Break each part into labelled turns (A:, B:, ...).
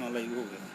A: अपना लाइव हो गया।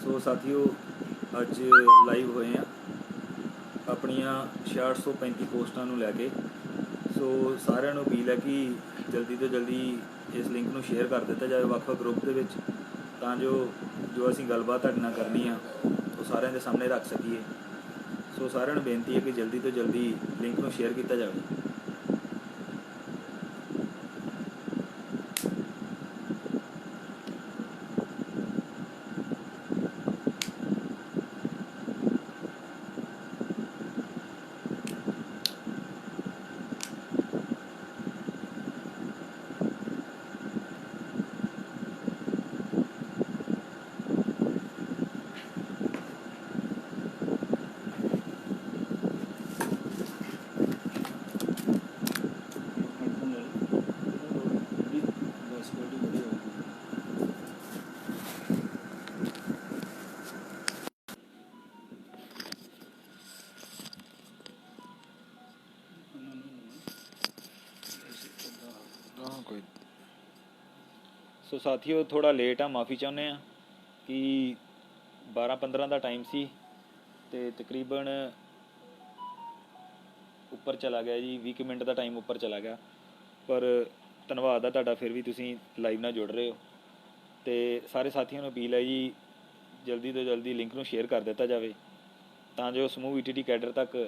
A: सो साथियों अज लाइव होए हैं अपनिया 6635 पोस्टां नूं लैके। सो सारिਆਂ ਨੂੰ अपील है कि जल्दी तो जल्दी इस लिंक नूं शेयर कर दिता जाए ਵੱਖ-ਵੱਖ ग्रुप दे विच, तां जो असीं गलबात तुहाडे नाल करनी आ वो सारिਆਂ दे सामने रख सकीए। सो सारिਆਂ ਨੂੰ बेनती है कि जल्दी तो जल्दी लिंक नूं शेयर किया जाए। सो साथियों थोड़ा लेट आ, माफ़ी चाहुंदे आ कि 12-15 का टाइम सी ते तकरीबन उपर चला गया जी, 20 मिनट का टाइम उपर चला गया। पर धन्नवाद है तुहाडा, फिर भी तुसीं लाइव नाल जुड़ रहे हो। तो सारे साथियों को अपील है जी जल्दी तो जल्दी लिंक नूं शेयर कर दिता जाए तां जो समूह ईटीटी कैडर तक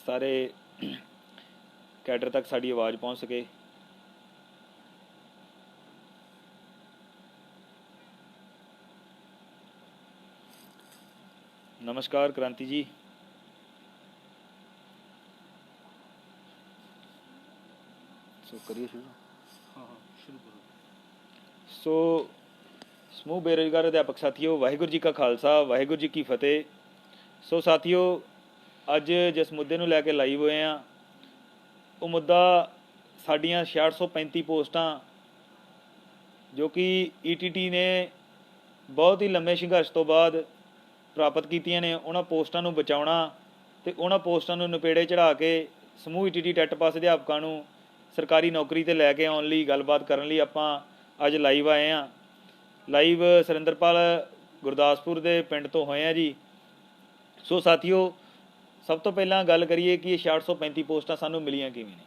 A: सारे कैडर तक साड़ी आवाज़ पहुँच सके। नमस्कार क्रांति जी। सो करिए शुरू। हाँ शुरू करो। सो समूह बेरोजगार अध्यापक साथियों, वाहिगुरू जी का खालसा वाहिगुरू जी की फतेह। सो साथियों अज जिस मुद्दे नूं लैके लाइव होए हैं वो मुद्दा साड़ियाँ 6635 पोस्टां जो कि ईटीटी ने बहुत ही लंबे संघर्ष तो बाद प्राप्त कीतियां ने, उन्हां पोस्टां नूं बचाउणा ते उन्हां पोस्टां नूं नपेड़े चढ़ा के समूह ईटीटी टैट पास अध्यापकां नूं सरकारी नौकरी ते लैके आउण लई गलबात करन लई आपां अज लाइव आए हैं। लाइव सुरिंदरपाल गुरदासपुर दे पिंड तो होए हैं जी। सो साथियों सब तो पहलां गल करिए कि 6635 पोस्टां सानूं मिलियां किवें ने।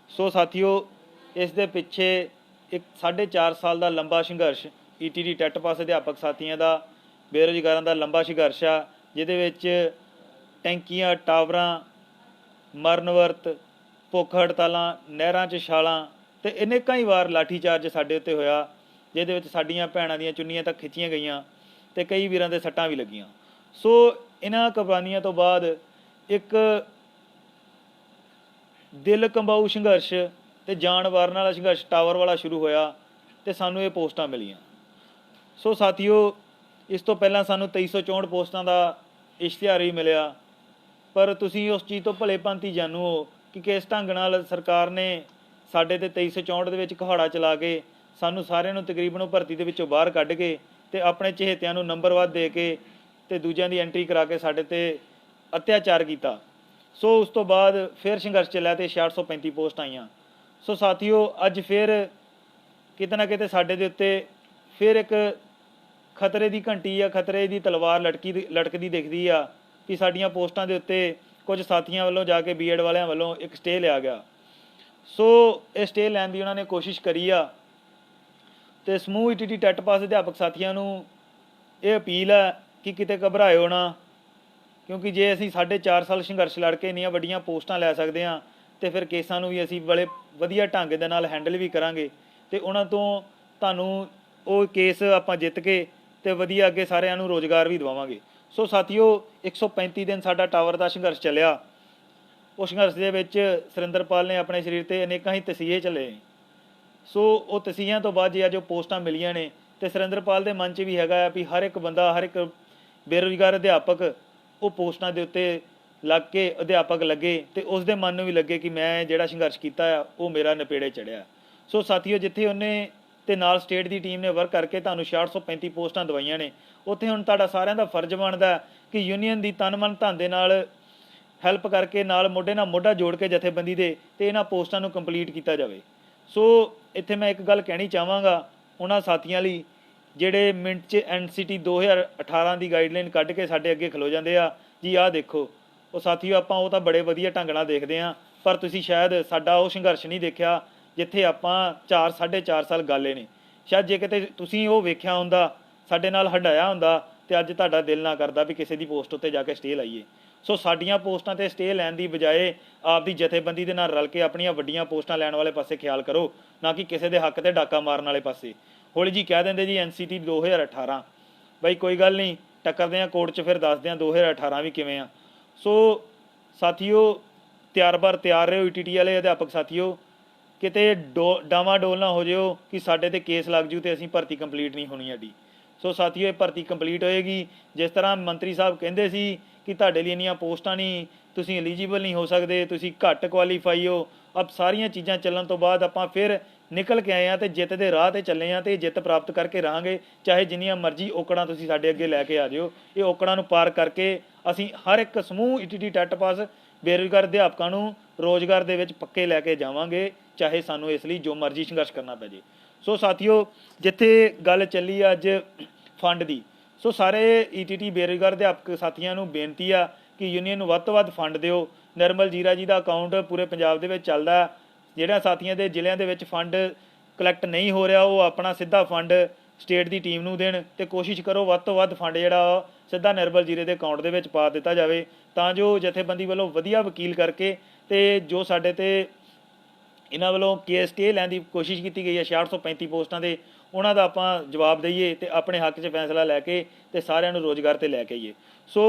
A: सो साथियों इस दे पिछे एक 4.5 साल का लंबा संघर्ष ईटीटी टैट पास अध्यापक साथियों का बेरोजगारों का लंबा संघर्ष आ, जिहदे विच टैंकियां टावरां मਰਨ ਵਰਤ ਭੁੱਖ ਹੜਤਾਲਾਂ ਨਹਿਰਾਂ 'ਚ ਛਾਲਾਂ ਤੇ ਅਨੇਕਾਂ ਹੀ ਵਾਰ ਲਾਠੀ ਚਾਰਜ ਸਾਡੇ ਉੱਤੇ ਹੋਇਆ, ਜਿਹਦੇ ਵਿੱਚ ਸਾਡੀਆਂ ਭੈਣਾਂ ਦੀਆਂ ਚੁੰਨੀਆਂ ਤੱਕ ਖਿੱਚੀਆਂ ਗਈਆਂ ਤੇ ਕਈ ਵੀਰਾਂ ਦੇ ਸੱਟਾਂ ਵੀ ਲੱਗੀਆਂ। ਸੋ ਇਹਨਾਂ ਕੁਰਬਾਨੀਆਂ ਤੋਂ ਬਾਅਦ ਇੱਕ ਦਿਲ ਕੰਬਾਊ ਸੰਘਰਸ਼ ਤੇ ਜਾਨ ਵਾਰਨ ਵਾਲਾ ਸੰਘਰਸ਼ ਟਾਵਰ ਵਾਲਾ ਸ਼ੁਰੂ ਹੋਇਆ ਤੇ ਸਾਨੂੰ ਇਹ ਪੋਸਟਾਂ ਮਿਲੀਆਂ। ਸੋ ਸਾਥੀਓ ਇਸ ਤੋਂ ਪਹਿਲਾਂ ਸਾਨੂੰ 2364 ਪੋਸਟਾਂ ਦਾ ਇਸ਼ਤਿਹਾਰ ਹੀ ਮਿਲਿਆ, पर तुसीं उस चीज़ तो भले भांति जानू हो कि किस ढंग नाल सरकार ने साडे ते 2364 दे विच कहाड़ा चला के सानू सारिਆਂ ਨੂੰ तकरीबन भर्ती दे विचों बाहर कढ के ते अपने चहेतिਆਂ ਨੂੰ नंबर वध दे के ते दूजिਆਂ ਦੀ एंट्री करा के साडे ते अत्याचार किया। सो उस तो बाद फिर संघर्ष चलिया ते 6635 पोस्ट आईयां। सो साथियों अज फिर किते ना किते साडे दे उत्ते फिर एक खतरे की घंटी या खतरे की तलवार लटकदी दिखदी आ कि साड़ियाँ पोस्टां के उत्ते कुछ साथियों वालों जाके बीएड वालियां वालों एक स्टे लिया गया। सो ये स्टे लैन की उन्होंने कोशिश करी आ तो समूह ईटीटी टैट पास अध्यापक साथियों को ये अपील है कि किते घबराओ ना, क्योंकि जे असीं 4.5 साल संघर्ष लड़ के इन्नियां वड्डियां पोस्टां लै सकते हैं ਤੇ ਫਿਰ ਕੇਸਾਂ ਨੂੰ ਵੀ ਅਸੀਂ ਬੜੇ ਵਧੀਆ ਢੰਗ ਦੇ ਨਾਲ ਹੈਂਡਲ ਵੀ ਕਰਾਂਗੇ ਤੇ ਉਹਨਾਂ ਤੋਂ ਤੁਹਾਨੂੰ ਉਹ ਕੇਸ ਆਪਾਂ ਜਿੱਤ ਕੇ ਤੇ ਵਧੀਆ ਅੱਗੇ ਸਾਰਿਆਂ ਨੂੰ ਰੋਜ਼ਗਾਰ ਵੀ ਦਿਵਾਵਾਂਗੇ। ਸੋ ਸਾਥੀਓ 135 ਦਿਨ ਸਾਡਾ ਟਾਵਰ ਦਾ ਸੰਘਰਸ਼ ਚੱਲਿਆ। ਉਸ ਸੰਘਰਸ਼ ਦੇ ਵਿੱਚ ਸੁਰਿੰਦਰਪਾਲ ਨੇ ਆਪਣੇ ਸਰੀਰ ਤੇ ਅਨੇਕਾਂ ਹੀ ਤਸੀਹੇ ਝੱਲੇ। ਸੋ ਉਹ ਤਸੀਹਿਆਂ ਤੋਂ ਬਾਅਦ ਜੇ ਅੱਜ ਉਹ ਪੋਸਟਾਂ ਮਿਲੀਆਂ ਨੇ ਤੇ ਸੁਰਿੰਦਰਪਾਲ ਦੇ ਮਨ 'ਚ ਵੀ ਹੈਗਾ ਆ ਵੀ ਹਰ ਇੱਕ ਬੰਦਾ, ਹਰ ਇੱਕ ਬੇਰੁਜ਼ਗਾਰ ਅਧਿਆਪਕ ਉਹ ਪੋਸਟਾਂ ਦੇ ਉੱਤੇ ਲੱਗ ਕੇ ਅਧਿਆਪਕ ਲੱਗੇ ਤੇ ਉਸ ਦੇ ਮਨ ਨੂੰ ਵੀ ਲੱਗੇ ਕਿ ਮੈਂ ਜਿਹੜਾ ਸੰਘਰਸ਼ ਕੀਤਾ ਆ ਉਹ ਮੇਰਾ ਨਪੇੜੇ ਚੜਿਆ। ਸੋ ਸਾਥੀਓ ਜਿੱਥੇ ਉਹਨੇ ਤੇ ਨਾਲ ਸਟੇਟ ਦੀ ਟੀਮ ਨੇ ਵਰਕ ਕਰਕੇ ਤੁਹਾਨੂੰ 6635 ਪੋਸਟਾਂ ਦਵਾਈਆਂ ਨੇ, ਉੱਥੇ ਹੁਣ ਤੁਹਾਡਾ ਸਾਰਿਆਂ ਦਾ ਫਰਜ਼ ਬਣਦਾ ਕਿ ਯੂਨੀਅਨ ਦੀ ਤਨ ਮਨ ਧਨ ਦੇ ਨਾਲ ਹੈਲਪ ਕਰਕੇ ਨਾਲ ਮੋਢੇ ਨਾਲ ਮੋਢਾ ਜੋੜ ਕੇ ਜਥੇਬੰਦੀ ਦੇ ਤੇ ਇਹਨਾਂ ਪੋਸਟਾਂ ਨੂੰ ਕੰਪਲੀਟ ਕੀਤਾ ਜਾਵੇ। ਸੋ ਇੱਥੇ ਮੈਂ ਇੱਕ ਗੱਲ ਕਹਿਣੀ ਚਾਹਾਂਗਾ ਉਹਨਾਂ ਸਾਥੀਆਂ ਲਈ ਜਿਹੜੇ ਮਿੰਟ 'ਚ NCT 2018 ਦੀ ਗਾਈਡਲਾਈਨ ਕੱਢ ਕੇ ਸਾਡੇ ਅੱਗੇ ਖਲੋ ਜਾਂਦੇ ਆ ਜੀ ਆਹ ਦੇਖੋ। ਉਹ ਸਾਥੀਓ ਆਪਾਂ ਉਹ ਤਾਂ ਬੜੇ ਵਧੀਆ ਢੰਗ ਨਾਲ ਦੇਖਦੇ ਹਾਂ, ਪਰ ਤੁਸੀਂ ਸ਼ਾਇਦ ਸਾਡਾ ਉਹ ਸੰਘਰਸ਼ ਨਹੀਂ ਦੇਖਿਆ ਜਿੱਥੇ ਆਪਾਂ 4-4.5 ਸਾਲ ਗਾਲੇ ਨੇ। ਸ਼ਾਇਦ ਜੇ ਕਿਤੇ ਤੁਸੀਂ ਉਹ ਵੇਖਿਆ ਹੁੰਦਾ, ਸਾਡੇ ਨਾਲ ਹੰਡਾਇਆ ਹੁੰਦਾ ਤੇ ਅੱਜ ਤੁਹਾਡਾ ਦਿਲ ਨਾ ਕਰਦਾ ਵੀ ਕਿਸੇ ਦੀ ਪੋਸਟ ਉੱਤੇ ਜਾ ਕੇ ਸਟੇ ਲਾਈਏ। ਸੋ ਸਾਡੀਆਂ ਪੋਸਟਾਂ ਤੇ ਸਟੇ ਲੈਣ ਦੀ ਬਜਾਏ ਆਪਦੀ ਜਥੇਬੰਦੀ ਦੇ ਨਾਲ ਰਲ ਕੇ ਆਪਣੀਆਂ ਵੱਡੀਆਂ ਪੋਸਟਾਂ ਲੈਣ ਵਾਲੇ ਪਾਸੇ ਖਿਆਲ ਕਰੋ, ਨਾ ਕਿ ਕਿਸੇ ਦੇ ਹੱਕ ਤੇ ਡਾਕਾ ਮਾਰਨ ਵਾਲੇ ਪਾਸੇ। ਹੌਲੀ ਜੀ ਕਹਿ ਦਿੰਦੇ ਜੀ NCT 2018, ਬਾਈ ਕੋਈ ਗੱਲ ਨਹੀਂ, ਟੱਕਰਦੇ ਆ ਕੋਰਟ 'ਚ, ਫਿਰ ਦੱਸਦੇ ਆ 2018 ਵੀ ਕਿਵੇਂ ਆ। ਸੋ ਸਾਥੀਓ ਤਿਆਰ ਰਹੋ ETT ਵਾਲੇ ਅਧਿਆਪਕ ਸਾਥੀਓ, ਕਿਤੇ ਡਾਵਾਂ ਡੋਲ ਨਾ ਹੋ ਜਿਓ ਕਿ ਸਾਡੇ ਤੇ ਕੇਸ ਲੱਗ ਜੂ ਤੇ ਅਸੀਂ ਭਰਤੀ ਕੰਪਲੀਟ ਨਹੀਂ ਹੋਣੀ ਸਾਡੀ। ਸੋ ਸਾਥੀਓ ਇਹ ਭਰਤੀ ਕੰਪਲੀਟ ਹੋਏਗੀ। ਜਿਸ ਤਰ੍ਹਾਂ ਮੰਤਰੀ ਸਾਹਿਬ ਕਹਿੰਦੇ ਸੀ ਕਿ ਤੁਹਾਡੇ ਲਈ ਇੰਨੀਆਂ ਪੋਸਟਾਂ ਨਹੀਂ, ਤੁਸੀਂ ਐਲੀਜੀਬਲ ਨਹੀਂ ਹੋ ਸਕਦੇ, ਤੁਸੀਂ ਘੱਟ ਕੁਆਲੀਫਾਈ ਹੋ, ਅਬ ਸਾਰੀਆਂ ਚੀਜ਼ਾਂ ਚੱਲਣ ਤੋਂ ਬਾਅਦ ਆਪਾਂ ਫਿਰ ਨਿਕਲ ਕੇ ਆਏ ਹਾਂ ਤੇ ਜਿੱਤ ਦੇ ਰਾਹ ਤੇ ਚੱਲੇ ਹਾਂ ਤੇ ਜਿੱਤ ਪ੍ਰਾਪਤ ਕਰਕੇ ਰਹਾਂਗੇ। ਚਾਹੇ ਜਿੰਨੀਆਂ ਮਰਜ਼ੀ ਔਕੜਾਂ ਤੁਸੀਂ ਸਾਡੇ ਅੱਗੇ ਲੈ ਕੇ ਆ ਜਿਓ, ਇਹ ਔਕੜਾਂ ਨੂੰ ਪਾਰ ਕਰਕੇ ਅਸੀਂ ਹਰ ਇੱਕ ਸਮੂਹ ETT ਟੈਟ ਪਾਸ ਬੇਰੁਜ਼ਗਾਰ ਅਧਿਆਪਕਾਂ ਨੂੰ ਰੋਜ਼ਗਾਰ ਦੇ ਵਿੱਚ ਪੱਕੇ ਲੈ ਕੇ ਜਾਵਾਂਗੇ, ਚਾਹੇ ਸਾਨੂੰ ਇਸ ਲਈ ਜੋ ਮਰਜ਼ੀ ਸੰਘਰਸ਼ ਕਰਨਾ ਪੈ ਜੇ। ਸੋ ਸਾਥੀਓ ਜਿੱਥੇ ਗੱਲ ਚੱਲੀ ਅੱਜ ਫੰਡ ਦੀ, ਸੋ ਸਾਰੇ ETT ਬੇਰੁਜ਼ਗਾਰ ਅਧਿਆਪਕ ਸਾਥੀਆਂ ਨੂੰ ਬੇਨਤੀ ਆ ਕਿ ਯੂਨੀਅਨ ਨੂੰ ਵੱਧ ਤੋਂ ਵੱਧ ਫੰਡ ਦਿਓ। ਨਿਰਮਲ ਜੀਰਾ ਜੀ ਦਾ ਅਕਾਊਂਟ ਪੂਰੇ ਪੰਜਾਬ ਦੇ ਵਿੱਚ ਚੱਲਦਾ। ਜਿਹੜਾ ਸਾਥੀਆਂ ਦੇ ਜ਼ਿਲ੍ਹਿਆਂ ਦੇ ਵਿੱਚ ਫੰਡ ਕਲੈਕਟ ਨਹੀਂ ਹੋ ਰਿਹਾ ਉਹ ਆਪਣਾ ਸਿੱਧਾ ਫੰਡ ਸਟੇਟ ਦੀ ਟੀਮ ਨੂੰ ਦੇਣ ਤੇ ਕੋਸ਼ਿਸ਼ ਕਰੋ ਵੱਧ ਤੋਂ ਵੱਧ ਫੰਡ ਜਿਹੜਾ ਸਿੱਧਾ ਨਿਰਮਲ ਜੀਰੇ ਦੇ ਅਕਾਊਂਟ ਦੇ ਵਿੱਚ ਪਾ ਦਿੱਤਾ ਜਾਵੇ, ਤਾਂ ਜੋ ਜਥੇਬੰਦੀ ਵੱਲੋਂ ਵਧੀਆ ਵਕੀਲ ਕਰਕੇ ਤੇ ਜੋ ਸਾਡੇ ਤੇ ਇਹਨਾਂ ਵੱਲੋਂ ਕੇਸ ਸਟੇ ਲੈਣ ਦੀ ਕੋਸ਼ਿਸ਼ ਕੀਤੀ ਗਈ ਹੈ 6635 ਪੋਸਟਾਂ ਦੇ, ਉਹਨਾਂ ਦਾ ਆਪਾਂ ਜਵਾਬ ਦਈਏ ਤੇ ਆਪਣੇ ਹੱਕ 'ਚ ਫੈਸਲਾ ਲੈ ਕੇ ਤੇ ਸਾਰਿਆਂ ਨੂੰ ਰੋਜ਼ਗਾਰ ਤੇ ਲੈ ਕੇ ਆਈਏ। ਸੋ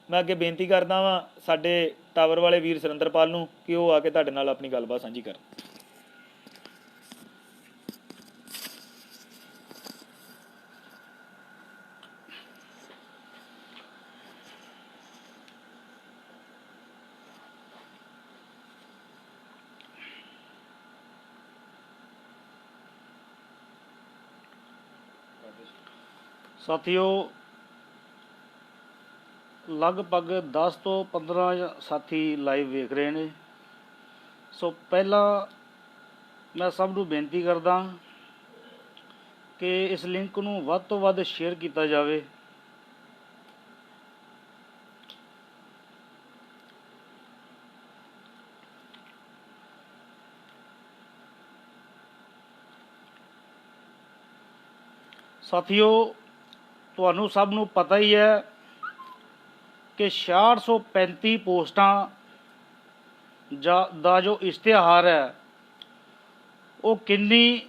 A: ਮੈਂ ਅੱਗੇ ਬੇਨਤੀ ਕਰਦਾ ਵਾਂ ਸਾਡੇ ਟਾਵਰ ਵਾਲੇ ਵੀਰ ਸੁਰਿੰਦਰਪਾਲ ਨੂੰ ਕਿ ਉਹ ਆ ਕੇ ਤੁਹਾਡੇ ਨਾਲ ਆਪਣੀ ਗੱਲਬਾਤ ਸਾਂਝੀ ਕਰਨ।
B: ਸਾਥੀਓ ਲਗਭਗ 10 ਤੋਂ 15 ਸਾਥੀ ਲਾਈਵ ਵੇਖ ਰਹੇ ਨੇ। ਸੋ ਪਹਿਲਾਂ ਮੈਂ ਸਭ ਨੂੰ ਬੇਨਤੀ ਕਰਦਾ ਕਿ ਇਸ ਲਿੰਕ ਨੂੰ ਵੱਧ ਤੋਂ ਵੱਧ ਸ਼ੇਅਰ ਕੀਤਾ ਜਾਵੇ। ਸਾਥੀਓ ਤੁਹਾਨੂੰ ਸਭ ਨੂੰ ਪਤਾ ਹੀ ਹੈ ਕਿ 6635 ਪੋਸਟਾਂ ਦਾ ਜੋ ਇਸ਼ਤਿਹਾਰ ਹੈ ਉਹ ਕਿੰਨੀ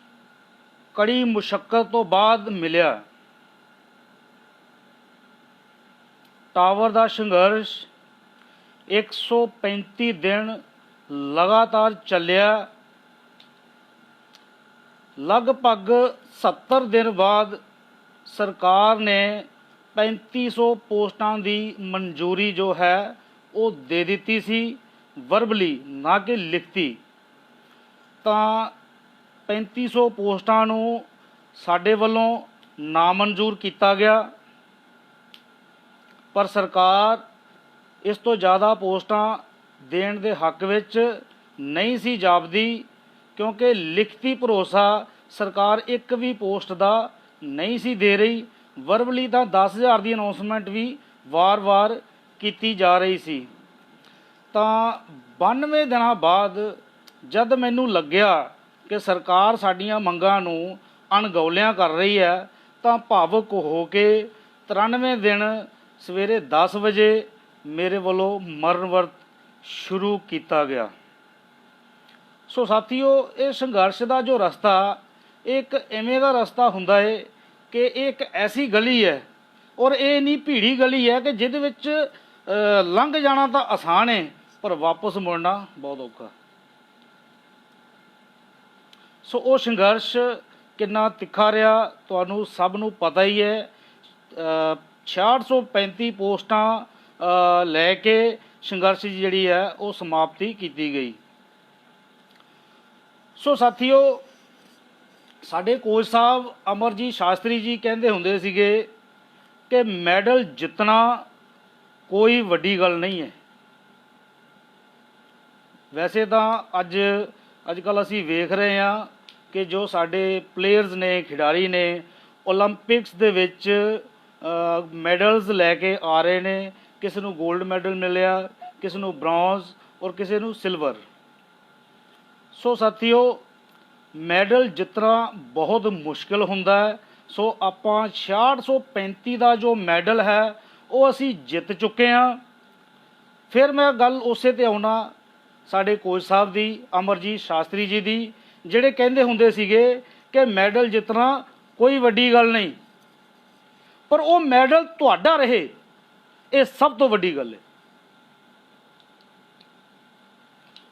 B: ਕੜੀ ਮੁਸ਼ੱਕਤ ਤੋਂ ਬਾਅਦ ਮਿਲਿਆ। ਟਾਵਰ ਦਾ ਸੰਘਰਸ਼ 135 ਦਿਨ ਲਗਾਤਾਰ ਚੱਲਿਆ। ਲਗਭਗ 70 ਦਿਨ ਬਾਅਦ ਸਰਕਾਰ ਨੇ 3500 ਪੋਸਟਾਂ ਦੀ ਮਨਜ਼ੂਰੀ ਜੋ ਹੈ ਉਹ ਦੇ ਦਿੱਤੀ ਸੀ, ਵਰਬਲੀ ਨਾ ਕਿ ਲਿਖਤੀ। ਤਾਂ 3500 ਪੋਸਟਾਂ ਨੂੰ ਸਾਡੇ ਵੱਲੋਂ ਨਾਮਨਜ਼ੂਰ ਕੀਤਾ ਗਿਆ, ਪਰ ਸਰਕਾਰ ਇਸ ਤੋਂ ਜ਼ਿਆਦਾ ਪੋਸਟਾਂ ਦੇਣ ਦੇ ਹੱਕ ਵਿੱਚ ਨਹੀਂ ਸੀ ਜਾਪਦੀ, ਕਿਉਂਕਿ ਲਿਖਤੀ ਭਰੋਸਾ ਸਰਕਾਰ ਇੱਕ ਵੀ ਪੋਸਟ ਦਾ ਨਹੀਂ ਸੀ ਦੇ ਰਹੀ। ਵਰਬਲੀ ਤਾਂ 10,000 ਦੀ ਅਨਾਉਂਸਮੈਂਟ ਵੀ ਵਾਰ-ਵਾਰ ਕੀਤੀ ਜਾ ਰਹੀ ਸੀ। ਤਾਂ 92 ਦਿਨਾਂ ਬਾਅਦ ਜਦ ਮੈਨੂੰ ਲੱਗਿਆ ਕਿ ਸਰਕਾਰ ਸਾਡੀਆਂ ਮੰਗਾਂ ਨੂੰ ਅਣਗੌਲਿਆਂ ਕਰ ਰਹੀ ਹੈ, ਤਾਂ ਭਾਵੁਕ ਹੋ ਕੇ 93 ਦਿਨ ਸਵੇਰੇ 10 ਵਜੇ ਮੇਰੇ ਵੱਲੋਂ ਮਰਨ ਵਰਤ ਸ਼ੁਰੂ ਕੀਤਾ ਗਿਆ। ਸੋ ਸਾਥੀਓ, ਇਹ ਸੰਘਰਸ਼ ਦਾ ਜੋ ਰਸਤਾ ਇੱਕ ਐਵੇਂ ਦਾ ਰਸਤਾ ਹੁੰਦਾ ਹੈ ਕਿ ਇਹ ਇੱਕ ਐਸੀ ਗਲੀ ਹੈ, ਔਰ ਇਹ ਨਹੀਂ ਭੀੜੀ ਗਲੀ ਹੈ ਕਿ ਜਿਹਦੇ ਵਿੱਚ ਲੰਘ ਜਾਣਾ ਤਾਂ ਆਸਾਨ ਹੈ ਪਰ ਵਾਪਸ ਮੁੜਨਾ ਬਹੁਤ ਔਖਾ। ਸੋ ਉਹ ਸੰਘਰਸ਼ ਕਿੰਨਾ ਤਿੱਖਾ ਰਿਹਾ ਤੁਹਾਨੂੰ ਸਭ ਨੂੰ ਪਤਾ ਹੀ ਹੈ। 6635 ਪੋਸਟਾਂ ਲੈ ਕੇ ਸੰਘਰਸ਼ ਦੀ ਜਿਹੜੀ ਹੈ ਉਹ ਸਮਾਪਤੀ ਕੀਤੀ ਗਈ। ਸੋ ਸਾਥੀਓ, ਸਾਡੇ ਕੋਚ ਸਾਹਿਬ ਅਮਰਜੀਤ ਸ਼ਾਸਤਰੀ ਜੀ ਕਹਿੰਦੇ ਹੁੰਦੇ ਸੀਗੇ ਕਿ ਮੈਡਲ ਜਿੱਤਣਾ ਕੋਈ ਵੱਡੀ ਗੱਲ ਨਹੀਂ ਹੈ। ਵੈਸੇ ਤਾਂ ਅੱਜ ਕੱਲ੍ਹ ਅਸੀਂ ਵੇਖ ਰਹੇ ਹਾਂ ਕਿ ਜੋ ਸਾਡੇ ਪਲੇਅਰਸ ਨੇ, ਖਿਡਾਰੀ ਨੇ, ਓਲੰਪਿਕਸ ਦੇ ਵਿੱਚ ਮੈਡਲਸ ਲੈ ਕੇ ਆ ਰਹੇ ਨੇ। ਕਿਸੇ ਨੂੰ 골ਡ ਮੈਡਲ ਮਿਲਿਆ, ਕਿਸੇ ਨੂੰ ਬ੍ਰੌਂਜ਼ ਔਰ ਕਿਸੇ ਨੂੰ ਸਿਲਵਰ। ਸੋ ਸਾਥੀਓ, ਮੈਡਲ ਜਿੱਤਣਾ ਬਹੁਤ ਮੁਸ਼ਕਿਲ ਹੁੰਦਾ ਹੈ। ਸੋ ਆਪਾਂ 6635 ਦਾ ਜੋ ਮੈਡਲ ਹੈ ਉਹ ਅਸੀਂ ਜਿੱਤ ਚੁੱਕੇ ਹਾਂ। ਫਿਰ ਮੈਂ ਗੱਲ ਉਸੇ ਤੇ ਆਉਣਾ ਸਾਡੇ ਕੋਚ ਸਾਹਿਬ ਦੀ, ਅਮਰਜੀਤ ਸ਼ਾਸਤਰੀ ਜੀ ਦੀ, ਜਿਹੜੇ ਕਹਿੰਦੇ ਹੁੰਦੇ ਸੀਗੇ ਕਿ ਮੈਡਲ ਜਿੱਤਣਾ ਕੋਈ ਵੱਡੀ ਗੱਲ ਨਹੀਂ, ਪਰ ਉਹ ਮੈਡਲ ਤੁਹਾਡਾ ਰਹੇ ਇਹ ਸਭ ਤੋਂ ਵੱਡੀ ਗੱਲ ਹੈ।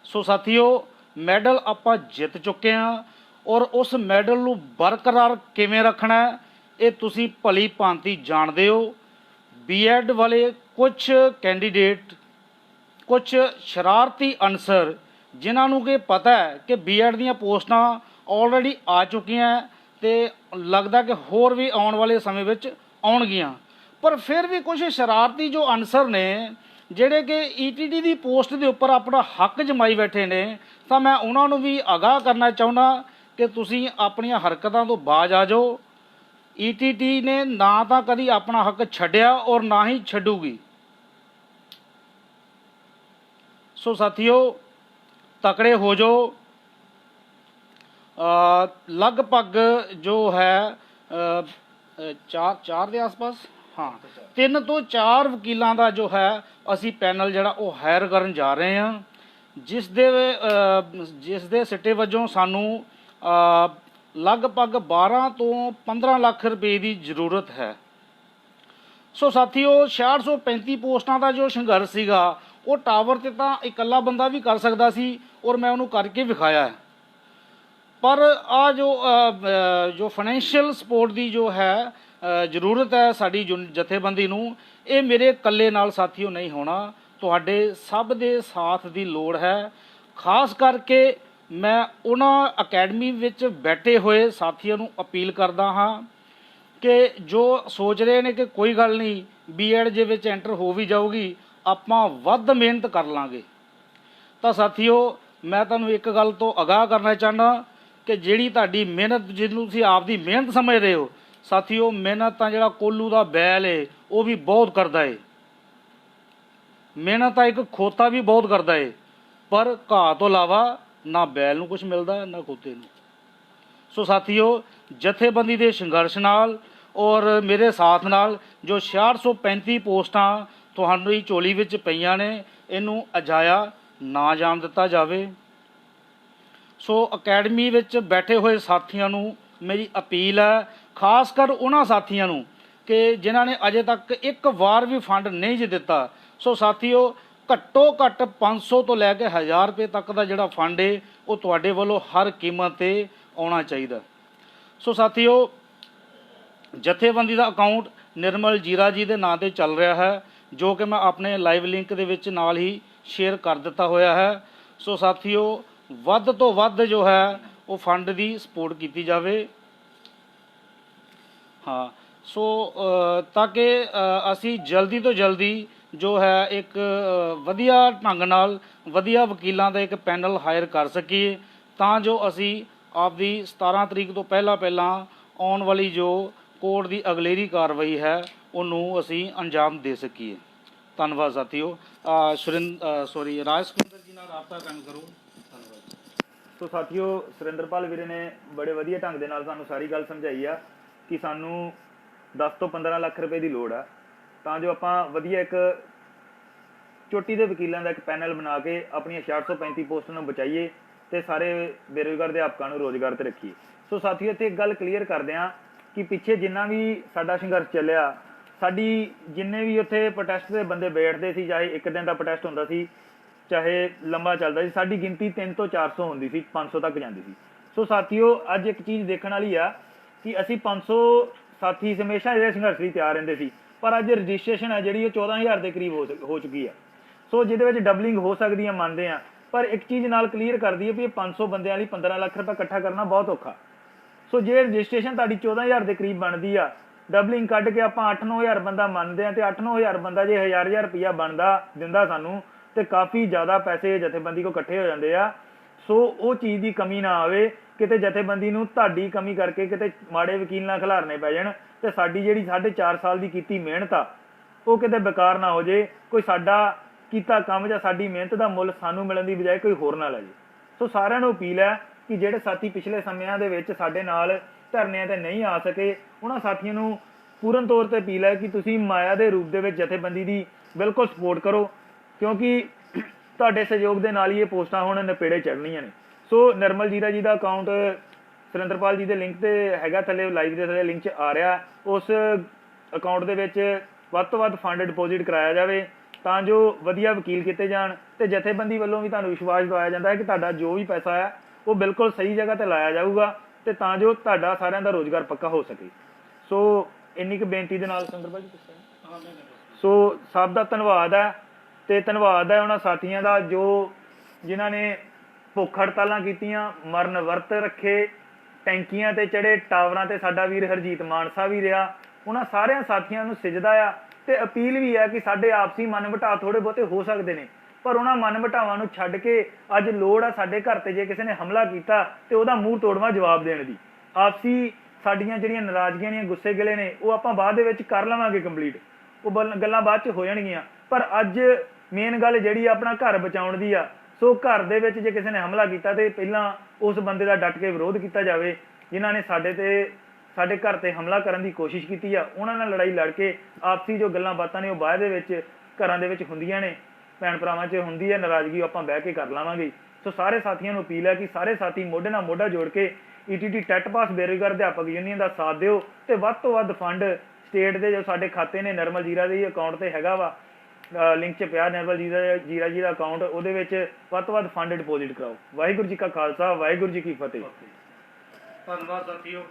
B: ਸੋ ਸਾਥੀਓ, ਮੈਡਲ ਆਪਾਂ ਜਿੱਤ ਚੁੱਕੇ ਹਾਂ ਔਰ ਉਸ ਮੈਡਲ ਨੂੰ ਬਰਕਰਾਰ ਕਿਵੇਂ ਰੱਖਣਾ ਇਹ ਤੁਸੀਂ ਭਲੀ ਭਾਂਤੀ ਜਾਣਦੇ ਹੋ। ਬੀਐਡ ਵਾਲੇ ਕੁਝ ਕੈਂਡੀਡੇਟ, ਕੁਝ ਸ਼ਰਾਰਤੀ ਅਨਸਰ, ਜਿਨ੍ਹਾਂ ਨੂੰ ਕਿ ਪਤਾ ਹੈ ਕਿ ਬੀਐਡ ਦੀਆਂ ਪੋਸਟਾਂ ਆਲਰੇਡੀ ਆ ਚੁੱਕੀਆਂ ਤੇ ਲੱਗਦਾ ਕਿ ਹੋਰ ਵੀ ਆਉਣ ਵਾਲੇ ਸਮੇਂ ਵਿੱਚ ਆਉਣਗੀਆਂ, ਪਰ ਫਿਰ ਵੀ ਕੁਝ ਸ਼ਰਾਰਤੀ ਜੋ ਅਨਸਰ ਨੇ ਜਿਹੜੇ ਕਿ ਈਟੀਟੀ ਦੀ ਪੋਸਟ ਦੇ ਉੱਪਰ ਆਪਣਾ ਹੱਕ ਜਮਾਈ ਬੈਠੇ ਨੇ, ਤਾਂ ਮੈਂ ਉਹਨਾਂ ਨੂੰ ਵੀ ਆਗਾਹ ਕਰਨਾ ਚਾਹੁੰਦਾ ਕਿ ਤੁਸੀਂ ਆਪਣੀਆਂ ਹਰਕਤਾਂ ਤੋਂ ਬਾਜ਼ ਆ ਜਾਓ। ਈਟੀਟੀ ਨੇ ਨਾ ਤਾਂ ਕਦੀ ਆਪਣਾ ਹੱਕ ਛੱਡਿਆ ਔਰ ਨਾ ਹੀ ਛੱਡੂਗੀ। ਸੋ ਸਾਥੀਓ, ਤਕੜੇ ਹੋ ਜਾਓ। ਲਗਭਗ ਜੋ ਹੈ ਚਾਰ ਦੇ ਆਸ-ਪਾਸ, ਹਾਂ, 3 ਤੋਂ 4 ਵਕੀਲਾਂ ਦਾ ਜੋ ਹੈ ਅਸੀਂ ਪੈਨਲ ਜਿਹੜਾ ਉਹ ਹਾਇਰ ਕਰਨ ਜਾ ਰਹੇ ਹਾਂ, ਜਿਸ ਦੇ ਸਿੱਟੇ ਵਜੋਂ ਸਾਨੂੰ ਲਗਭਗ 12 ਤੋਂ 15 ਲੱਖ ਰੁਪਏ ਦੀ ਜ਼ਰੂਰਤ ਹੈ। ਸੋ ਸਾਥੀਓ, 6635 ਪੋਸਟਾਂ ਦਾ ਜੋ ਸੰਘਰਸ਼ ਸੀਗਾ ਉਹ ਟਾਵਰ 'ਤੇ ਤਾਂ ਇਕੱਲਾ ਬੰਦਾ ਵੀ ਕਰ ਸਕਦਾ ਸੀ ਔਰ ਮੈਂ ਉਹਨੂੰ ਕਰਕੇ ਵਿਖਾਇਆ ਹੈ, ਪਰ ਆ ਜੋ ਫਾਈਨੈਂਸ਼ੀਅਲ ਸਪੋਰਟ ਦੀ ਜੋ ਹੈ ਜ਼ਰੂਰਤ ਹੈ ਸਾਡੀ ਜਥੇਬੰਦੀ ਨੂੰ, ਇਹ ਮੇਰੇ ਇਕੱਲੇ ਨਾਲ ਸਾਥੀਓ ਨਹੀਂ ਹੋਣਾ। ਤੁਹਾਡੇ ਸਭ ਦੇ ਸਾਥ ਦੀ ਲੋੜ ਹੈ। ਖਾਸ ਕਰਕੇ ਮੈਂ ਉਹਨਾਂ ਅਕੈਡਮੀ ਵਿੱਚ ਬੈਠੇ ਹੋਏ ਸਾਥੀਆਂ ਨੂੰ ਅਪੀਲ ਕਰਦਾ ਹਾਂ ਕਿ ਜੋ ਸੋਚ ਰਹੇ ਨੇ ਕਿ ਕੋਈ ਗੱਲ ਨਹੀਂ ਬੀਐਡ ਦੇ ਵਿੱਚ ਐਂਟਰ ਹੋ ਵੀ ਜਾਊਗੀ, ਆਪਾਂ ਵੱਧ ਮਿਹਨਤ ਕਰ ਲਾਂਗੇ, ਤਾਂ ਸਾਥੀਓ ਮੈਂ ਤੁਹਾਨੂੰ ਇੱਕ ਗੱਲ ਤੋਂ ਆਗਾਹ ਕਰਨਾ ਚਾਹੁੰਦਾ ਕਿ ਜਿਹੜੀ ਤੁਹਾਡੀ ਮਿਹਨਤ, ਜਿਹਨੂੰ ਤੁਸੀਂ ਆਪਦੀ ਮਿਹਨਤ ਸਮਝਦੇ ਹੋ, ਸਾਥੀਓ ਮਿਹਨਤ ਤਾਂ ਜਿਹੜਾ ਕੋਲੂ ਦਾ ਬੈਲ ਏ ਉਹ ਵੀ ਬਹੁਤ ਕਰਦਾ ਏ। ਮਿਹਨਤ ਤਾਂ ਇੱਕ ਖੋਤਾ ਵੀ ਬਹੁਤ ਕਰਦਾ ਏ, ਪਰ ਘਾਹ ਤੋਂ ਇਲਾਵਾ ਨਾ ਬੈਲ ਨੂੰ ਕੁਝ ਮਿਲਦਾ ਨਾ ਖੋਤੇ ਨੂੰ। ਸੋ ਸਾਥੀਓ, ਜਥੇਬੰਦੀ ਦੇ ਸੰਘਰਸ਼ ਨਾਲ ਔਰ ਮੇਰੇ ਸਾਥ ਨਾਲ ਜੋ 6635 ਪੋਸਟਾਂ ਤੁਹਾਡੀ ਝੋਲੀ ਵਿੱਚ ਪਈਆਂ ਨੇ, ਇਹਨੂੰ ਅਜਾਇਆ ਨਾ ਜਾਣ ਦਿੱਤਾ ਜਾਵੇ। ਸੋ ਅਕੈਡਮੀ ਵਿੱਚ ਬੈਠੇ ਹੋਏ ਸਾਥੀਆਂ ਨੂੰ ਮੇਰੀ ਅਪੀਲ ਹੈ, ਖਾਸ ਕਰ ਉਹਨਾਂ ਸਾਥੀਆਂ ਨੂੰ ਕਿ ਜਿਨ੍ਹਾਂ ਨੇ ਅਜੇ ਤੱਕ ਇੱਕ ਵਾਰ ਵੀ ਫੰਡ ਨਹੀਂ ਜੀ ਦਿੱਤਾ। ਸੋ ਸਾਥੀਓ, ਘੱਟੋ ਘੱਟ 500 ਤੋਂ ਲੈ ਕੇ 1000 ਰੁਪਏ ਤੱਕ ਦਾ ਜਿਹੜਾ ਫੰਡ ਹੈ ਉਹ ਤੁਹਾਡੇ ਵੱਲੋਂ ਹਰ ਕੀਮਤ 'ਤੇ ਆਉਣਾ ਚਾਹੀਦਾ। ਸੋ ਸਾਥੀਓ, ਜਥੇਬੰਦੀ ਦਾ ਅਕਾਊਂਟ ਨਿਰਮਲ ਜੀਰਾ ਜੀ ਦੇ ਨਾਂ 'ਤੇ ਚੱਲ ਰਿਹਾ ਹੈ, ਜੋ ਕਿ ਮੈਂ ਆਪਣੇ ਲਾਈਵ ਲਿੰਕ ਦੇ ਵਿੱਚ ਨਾਲ ਹੀ ਸ਼ੇਅਰ ਕਰ ਦਿੱਤਾ ਹੋਇਆ ਹੈ। ਸੋ ਸਾਥੀਓ, ਵੱਧ ਤੋਂ ਵੱਧ ਜੋ ਹੈ ਉਹ ਫੰਡ ਦੀ ਸਪੋਰਟ ਕੀਤੀ ਜਾਵੇ। ਹਾਂ, ਸੋ ਤਾਂ ਕਿ ਅਸੀਂ ਜਲਦੀ ਤੋਂ ਜਲਦੀ ਜੋ ਹੈ ਇੱਕ ਵਧੀਆ ਢੰਗ ਨਾਲ ਵਧੀਆ ਵਕੀਲਾਂ ਦਾ ਇੱਕ ਪੈਨਲ ਹਾਇਰ ਕਰ ਸਕੀਏ, ਤਾਂ ਜੋ ਅਸੀਂ ਆਪਦੀ 17 ਤਰੀਕ ਤੋਂ ਪਹਿਲਾਂ ਆਉਣ ਵਾਲੀ ਜੋ ਕੋਰਟ ਦੀ ਅਗਲੇਰੀ ਕਾਰਵਾਈ ਹੈ ਉਹਨੂੰ ਅਸੀਂ ਅੰਜਾਮ ਦੇ ਸਕੀਏ। ਧੰਨਵਾਦ ਸਾਥੀਓ। ਰਾਜ ਸੁਰਿੰਦਰ ਜੀ ਨਾਲ ਰਾਬਤਾ ਕਾਇਮ ਕਰੋ। ਧੰਨਵਾਦ।
A: ਸੋ ਸਾਥੀਓ, ਸੁਰਿੰਦਰਪਾਲ ਵੀਰੇ ਨੇ ਬੜੇ ਵਧੀਆ ਢੰਗ ਦੇ ਨਾਲ ਸਾਨੂੰ ਸਾਰੀ ਗੱਲ ਸਮਝਾਈ ਆ ਕਿ ਸਾਨੂੰ 10 ਤੋਂ 15 ਲੱਖ ਰੁਪਏ ਦੀ ਲੋੜ ਆ, ਤਾਂ ਜੋ ਆਪਾਂ ਵਧੀਆ ਇੱਕ ਚੋਟੀ ਦੇ ਵਕੀਲਾਂ ਦਾ ਇੱਕ ਪੈਨਲ ਬਣਾ ਕੇ ਆਪਣੀਆਂ 6635 ਪੋਸਟਾਂ ਨੂੰ ਬਚਾਈਏ ਤੇ ਸਾਰੇ ਬੇਰੁਜ਼ਗਾਰ ਅਧਿਆਪਕਾਂ ਨੂੰ ਰੋਜ਼ਗਾਰ ਤੇ ਰੱਖੀਏ। ਸੋ ਸਾਥੀਓ, ਇੱਥੇ ਇੱਕ ਗੱਲ ਕਲੀਅਰ ਕਰਦੇ ਹਾਂ ਕਿ ਪਿੱਛੇ ਜਿੰਨਾ ਵੀ ਸਾਡਾ ਸੰਘਰਸ਼ ਚੱਲਿਆ, ਸਾਡੀ ਜਿੰਨੇ ਵੀ ਉੱਥੇ ਪ੍ਰੋਟੈਸਟ ਦੇ ਬੰਦੇ ਬੈਠਦੇ ਸੀ, ਚਾਹੇ ਇੱਕ ਦਿਨ ਦਾ ਪ੍ਰੋਟੈਸਟ ਹੁੰਦਾ ਸੀ ਚਾਹੇ ਲੰਬਾ ਚੱਲਦਾ ਸੀ, ਸਾਡੀ ਗਿਣਤੀ 300 ਤੋਂ 400 ਹੁੰਦੀ ਸੀ, 500 ਤੱਕ ਜਾਂਦੀ ਸੀ। ਸੋ ਸਾਥੀਓ, ਅੱਜ ਇੱਕ ਚੀਜ਼ ਦੇਖਣ ਵਾਲੀ ਆ ਕਿ ਅਸੀਂ 500 ਸਾਥੀ ਹਮੇਸ਼ਾ ਜਿਹੜੇ ਸੰਘਰਸ਼ ਲਈ ਤਿਆਰ ਰਹਿੰਦੇ ਸੀ, ਪਰ ਅੱਜ ਰਜਿਸਟ੍ਰੇਸ਼ਨ ਹੈ ਜਿਹੜੀ ਉਹ 14,000 ਦੇ ਕਰੀਬ ਹੋ ਚੁੱਕੀ ਆ। ਸੋ ਜਿਹਦੇ ਵਿੱਚ ਡਬਲਿੰਗ ਹੋ ਸਕਦੀ ਹੈ, ਮੰਨਦੇ ਆ, ਪਰ ਇੱਕ ਚੀਜ਼ ਨਾਲ ਕਲੀਅਰ ਕਰਦੀ ਹੈ ਵੀ ਇਹ 500 ਬੰਦਿਆਂ ਲਈ 15 ਲੱਖ ਰੁਪਏ ਇਕੱਠਾ ਕਰਨਾ ਬਹੁਤ ਔਖਾ। ਸੋ ਜੇ ਰਜਿਸਟ੍ਰੇਸ਼ਨ ਤੁਹਾਡੀ 14,000 ਦੇ ਕਰੀਬ ਬਣਦੀ ਆ, ਡਬਲਿੰਗ ਕੱਢ ਕੇ ਆਪਾਂ 8-9,000 ਬੰਦਾ ਮੰਨਦੇ ਆ, ਤੇ 8-9,000 ਬੰਦਾ ਜੇ 1,000 ਰੁਪਇਆ ਬਣਦਾ ਦਿੰਦਾ ਸਾਨੂੰ, ਤੇ ਕਾਫੀ ਜ਼ਿਆਦਾ ਪੈਸੇ ਜਥੇਬੰਦੀ ਕੋ ਇਕੱਠੇ ਹੋ ਜਾਂਦੇ ਆ। ਸੋ ਉਹ ਚੀਜ਼ ਦੀ ਕਮੀ ਨਾ ਆਵੇ, ਕਿਤੇ ਜਥੇਬੰਦੀ ਨੂੰ ਤੁਹਾਡੀ ਕਮੀ ਕਰਕੇ ਕਿਤੇ ਮਾੜੇ ਵਕੀਲ ਨਾਲ ਖਿਲਾਰਨੇ ਪੈ ਜਾਣ, ਤੇ ਸਾਡੀ ਜਿਹੜੀ 4.5 ਸਾਲ ਦੀ ਕੀਤੀ ਮਿਹਨਤ ਆ ਉਹ ਕਿਤੇ ਬੇਕਾਰ ਨਾ ਹੋ ਜੇ, ਕੋਈ ਸਾਡਾ ਕੀਤਾ ਕੰਮ ਜਾਂ ਸਾਡੀ ਮਿਹਨਤ ਦਾ ਮੁੱਲ ਸਾਨੂੰ ਮਿਲਣ ਦੀ ਬਜਾਏ ਕੋਈ ਹੋਰ ਨਾ ਲੈ ਜੇ। ਸੋ ਸਾਰਿਆਂ ਨੂੰ ਅਪੀਲ ਹੈ ਕਿ ਜਿਹੜੇ ਸਾਥੀ ਪਿਛਲੇ ਸਮਿਆਂ ਦੇ ਵਿੱਚ ਸਾਡੇ ਨਾਲ ਧਰਨਿਆਂ ਤੇ ਨਹੀਂ ਆ ਸਕੇ, ਉਹਨਾਂ ਸਾਥੀਆਂ ਨੂੰ ਪੂਰਨ ਤੌਰ ਤੇ ਅਪੀਲ ਹੈ ਕਿ ਤੁਸੀਂ ਮਾਇਆ ਦੇ ਰੂਪ ਦੇ ਵਿੱਚ ਜਥੇਬੰਦੀ ਦੀ ਬਿਲਕੁਲ ਸਪੋਰਟ ਕਰੋ, ਕਿਉਂਕਿ ਤੁਹਾਡੇ ਸਹਿਯੋਗ ਦੇ ਨਾਲ ਹੀ ਇਹ ਪੋਸਟਾਂ ਹੁਣ ਨੇਪਰੇ ਚੜ੍ਹਨੀਆਂ ਨੇ। ਸੋ ਨਿਰਮਲ ਜੀਰਾ ਜੀ ਦਾ ਅਕਾਊਂਟ ਸੁਰਿੰਦਰਪਾਲ ਜੀ ਦੇ ਲਿੰਕ ਤੇ ਹੈਗਾ, ਥੱਲੇ ਲਾਈਵ ਦੇ ਥੱਲੇ ਲਿੰਕ 'ਚ ਆ ਰਿਹਾ। ਉਸ ਅਕਾਊਂਟ ਦੇ ਵਿੱਚ ਵੱਧ ਤੋਂ ਵੱਧ ਫੰਡ ਡਿਪੋਜ਼ਿਟ ਕਰਾਇਆ ਜਾਵੇ ਤਾਂ ਜੋ ਵਧੀਆ ਵਕੀਲ ਕੀਤੇ ਜਾਣ, ਤੇ ਜਥੇਬੰਦੀ ਵੱਲੋਂ ਵੀ ਤੁਹਾਨੂੰ ਵਿਸ਼ਵਾਸ ਦਿਵਾਇਆ ਜਾਂਦਾ ਹੈ ਕਿ ਤੁਹਾਡਾ ਜੋ ਵੀ ਪੈਸਾ ਹੈ ਉਹ ਬਿਲਕੁਲ ਸਹੀ ਜਗ੍ਹਾ ਤੇ ਲਾਇਆ ਜਾਊਗਾ, ਤੇ ਤਾਂ ਜੋ ਤੁਹਾਡਾ ਸਾਰਿਆਂ ਦਾ ਰੋਜ਼ਗਾਰ ਪੱਕਾ ਹੋ ਸਕੇ। ਸੋ ਇੰਨੀ ਕੁ ਬੇਨਤੀ ਦੇ ਨਾਲ ਸੁਰਿੰਦਰਪਾਲ ਜੀ ਸੋ ਸਭ ਦਾ ਧੰਨਵਾਦ ਹੈ, ਤੇ ਧੰਨਵਾਦ ਹੈ ਉਹਨਾਂ ਸਾਥੀਆਂ ਦਾ ਜੋ ਜਿਨ੍ਹਾਂ ਨੇ ਭੁੱਖ ਹੜਤਾਲਾਂ ਕੀਤੀਆਂ, ਮਰਨ ਵਰਤ ਰੱਖੇ, ਟੈਂਕੀਆਂ ਤੇ ਚੜੇ, ਟਾਵਰਾਂ ਤੇ ਸਾਡਾ ਵੀਰ ਹਰਜੀਤ ਮਾਨਸਾ ਵੀ ਰਿਹਾ। ਉਹਨਾਂ ਸਾਰਿਆਂ ਸਾਥੀਆਂ ਨੂੰ ਸਿਜਦਾ ਆ, ਤੇ ਅਪੀਲ ਵੀ ਹੈ ਕਿ ਸਾਡੇ ਆਪਸੀ ਮਨ ਮੁਟਾਵ ਥੋੜੇ ਬਹੁਤੇ ਹੋ ਸਕਦੇ ਨੇ, ਪਰ ਉਹਨਾਂ ਮਨ ਮੁਟਾਵਾਂ ਨੂੰ ਛੱਡ ਕੇ ਅੱਜ ਲੋੜ ਆ ਸਾਡੇ ਘਰ ਤੇ ਜੇ ਕਿਸੇ ਨੇ ਹਮਲਾ ਕੀਤਾ ਤੇ ਉਹਦਾ ਮੂੰਹ ਤੋੜਵਾ ਜਵਾਬ ਦੇਣ ਦੀ। ਆਪਸੀ ਸਾਡੀਆਂ ਜਿਹੜੀਆਂ ਨਾਰਾਜ਼ਗੀਆਂ ਨੇ, ਗੁੱਸੇ ਗਿਲੇ ਨੇ, ਉਹ ਆਪਾਂ ਬਾਅਦ ਦੇ ਵਿੱਚ ਕਰ ਲਵਾਂਗੇ ਕੰਪਲੀਟ, ਉਹ ਗੱਲਾਂ ਬਾਅਦ 'ਚ ਹੋ ਜਾਣਗੀਆਂ, ਪਰ ਅੱਜ ਮੇਨ ਗੱਲ ਜਿਹੜੀ ਆਪਣਾ ਘਰ ਬਚਾਉਣ ਦੀ ਆ। ਸੋ ਘਰ ਦੇ ਵਿੱਚ ਜੇ ਕਿਸੇ ਨੇ ਹਮਲਾ ਕੀਤਾ ਤੇ ਪਹਿਲਾਂ ਉਸ ਬੰਦੇ ਦਾ ਡਟ ਕੇ ਵਿਰੋਧ ਕੀਤਾ ਜਾਵੇ। ਜਿਨ੍ਹਾਂ ਨੇ ਸਾਡੇ ਘਰ ਤੇ ਹਮਲਾ ਕਰਨ ਦੀ ਕੋਸ਼ਿਸ਼ ਕੀਤੀ ਆ, ਉਹਨਾਂ ਨਾਲ ਲੜਾਈ ਲੜ ਕੇ ਆਪਸੀ ਜੋ ਗੱਲਾਂ ਬਾਤਾਂ ਨੇ ਉਹ ਬਾਅਦ ਦੇ ਵਿੱਚ ਘਰਾਂ ਦੇ ਵਿੱਚ ਹੁੰਦੀਆਂ ਨੇ, ਭੈਣ ਭਰਾਵਾਂ 'ਚ ਹੁੰਦੀ ਹੈ ਨਾਰਾਜ਼ਗੀ, ਆਪਾਂ ਬਹਿ ਕੇ ਕਰ ਲਾਵਾਂਗੇ। ਸੋ ਸਾਰੇ ਸਾਥੀਆਂ ਨੂੰ ਅਪੀਲ ਹੈ ਕਿ ਸਾਰੇ ਸਾਥੀ ਮੋਢੇ ਨਾਲ ਮੋਢਾ ਜੋੜ ਕੇ ETT ਟੈਟ ਪਾਸ ਬੇਰੁਜ਼ਗਾਰ ਅਧਿਆਪਕ ਯੂਨੀਅਨ ਦਾ ਸਾਥ ਦਿਓ, ਤੇ ਵੱਧ ਤੋਂ ਵੱਧ ਫੰਡ ਸਟੇਟ ਦੇ ਜੋ ਸਾਡੇ ਖਾਤੇ ਨੇ ਨਿਰਮਲ ਜੀਰਾ ਦੇ ਅਕਾਊਂਟ ਤੇ ਹੈਗਾ ਵਾ, ਲਿੰਕ 'ਚ ਪਿਆ ਨਿਰਮਲ ਜੀਰਾ ਜੀ ਦਾ ਅਕਾਊਂਟ, ਉਹਦੇ ਵਿੱਚ ਵੱਧ ਤੋਂ ਵੱਧ ਫੰਡ ਡਿਪੋਜ਼ਿਟ ਕਰਾਓ। ਵਾਹਿਗੁਰੂ ਜੀ ਕਾ ਖਾਲਸਾ, ਵਾਹਿਗੁਰੂ ਜੀ ਕੀ ਫਤਿਹ।
B: ਧੰਨਵਾਦ ਸਾਥੀਓ।